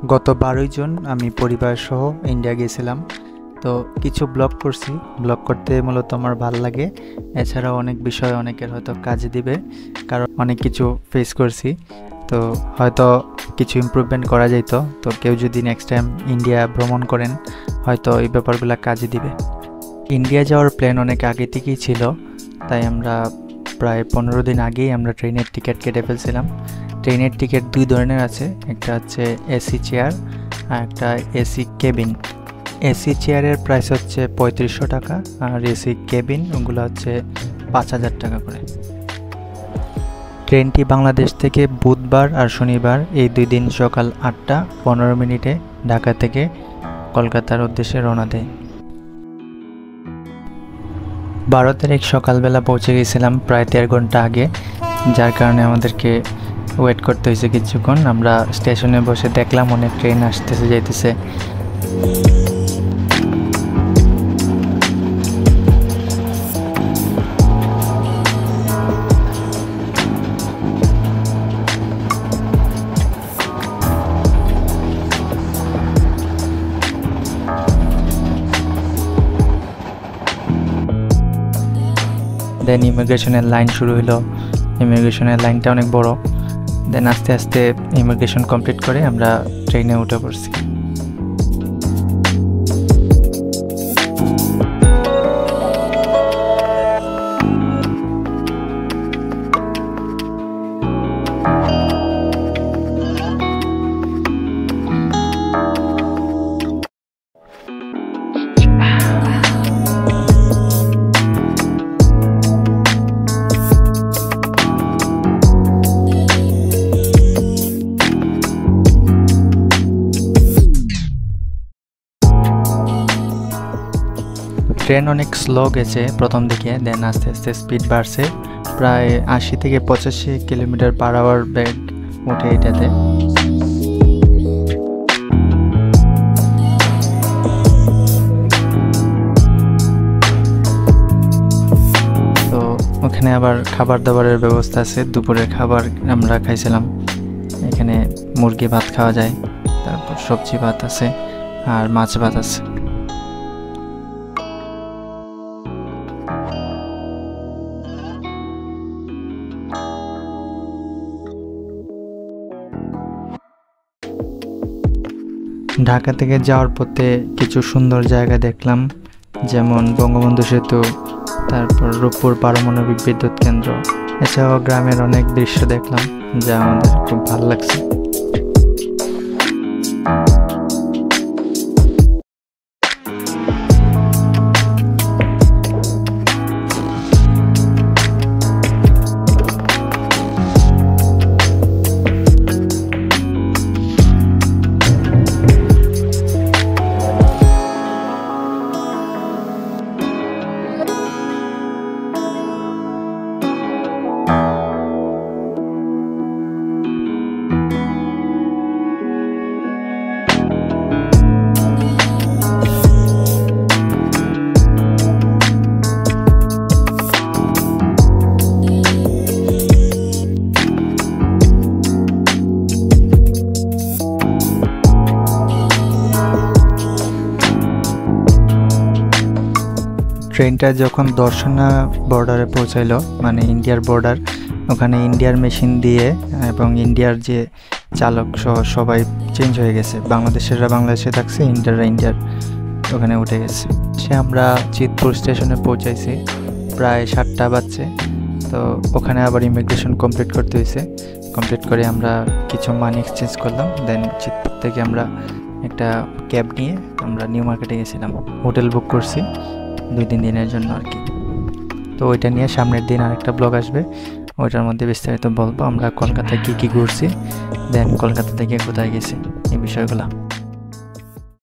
গত 12 জুন আমি পরিবার সহ ইন্ডিয়া গিয়েছিলাম। তো কিছু ব্লগ করছি। ব্লগ করতে মূলত আমার ভালো লাগে। এছাড়াও অনেক বিষয় অনেকের হয়তো কাজে দিবে, কারণ অনেক কিছু ফেস করছি। তো হয়তো কিছু ইমপ্রুভমেন্ট করা যেত। তো কেউ যদি নেক্সট টাইম ইন্ডিয়া ভ্রমণ করেন, হয়তো এই ব্যাপারগুলো কাজে দিবে। ইন্ডিয়া যাওয়ার প্ল্যান অনেক আগে থেকেই ছিল, তাই আমরা প্রায় 15 দিন আগেই আমরা ট্রেনের টিকিট কেটে ফেলছিলাম। ট্রেনের টিকিট 2 ধরনের আছে, একটা হচ্ছে এসি চেয়ার আর একটা এসি কেবিন। এসি চেয়ারের প্রাইস হচ্ছে 3500 টাকা, আর এসি কেবিন ওগুলো হচ্ছে 5000 টাকা করে। ট্রেনটি বাংলাদেশ থেকে বুধবার আর শনিবার এই 2 দিন সকাল 8টা 15 মিনিটে ঢাকা থেকে কলকাতার উদ্দেশ্যে রওনা দেয়। 12 তারিখ সকালবেলা পৌঁছে গেছিলাম প্রায় 1.5 ঘন্টা আগে, যার কারণে আমাদেরকে ওয়েট করতে হয়েছে কিছুক্ষণ। আমরা স্টেশনে বসে দেখলাম অনেক ট্রেন আসতেছে যাইতেছে। দেন ইমিগ্রেশনের লাইন শুরু হলো। ইমিগ্রেশনের লাইনটা অনেক বড়। দেন আস্তে আস্তে ইমিগ্রেশন কমপ্লিট করে আমরা ট্রেনে উঠে পড়ছি। ট্রেন অনেক স্লো গেছে প্রথম দিকে, দেন আস্তে আস্তে স্পিড বাড়ছে। প্রায় 80 থেকে 85 কিলোমিটার পার আওয়ার বেগ উঠে এটাতে। তো ওখানে আবার খাবার দাবারের ব্যবস্থা আছে। দুপুরের খাবার আমরা খাইছিলাম। এখানে মুরগি ভাত খাওয়া যায়, তারপর সবজি ভাত আছে আর মাছ ভাত আছে। ঢাকা থেকে যাওয়ার পথে কিছু সুন্দর জায়গা দেখলাম, যেমন বঙ্গবন্ধু সেতু, তারপর রূপপুর পারমাণবিক বিদ্যুৎ কেন্দ্র। এছাড়াও গ্রামের অনেক দৃশ্য দেখলাম, যা আমাদের খুব ভালো লাগছে। ট্রেনটা যখন দর্শনা বর্ডারে পৌঁছাইলো, মানে ইন্ডিয়ার বর্ডার, ওখানে ইন্ডিয়ার মেশিন দিয়ে এবং ইন্ডিয়ার যে চালক সহ সবাই চেঞ্জ হয়ে গেছে। বাংলাদেশেররা বাংলাদেশে থাকছে, ইন্ডিয়াররা ইন্ডিয়ার ওখানে উঠে গেছে। আমরা চিতপুর স্টেশনে পৌঁছাইছি প্রায় 7টা বাজছে। তো ওখানে আবার ইমিগ্রেশন কমপ্লিট করতে হয়েছে। কমপ্লিট করে আমরা কিছু মানি এক্সচেঞ্জ করলাম। দেন চিতপুর থেকে আমরা একটা ক্যাব নিয়ে আমরা নিউ মার্কেটে গেছিলাম। হোটেল বুক করছি 2-3 দিনের জন্য আর কি। তো ওইটা নিয়ে সামনের দিন আরেকটা ব্লগ আসবে, ওইটার মধ্যে বিস্তারিত বলবো আমরা কলকাতায় কী কী ঘুরছি, দেন কলকাতা থেকে কোথায় গেছি, এই বিষয়গুলো।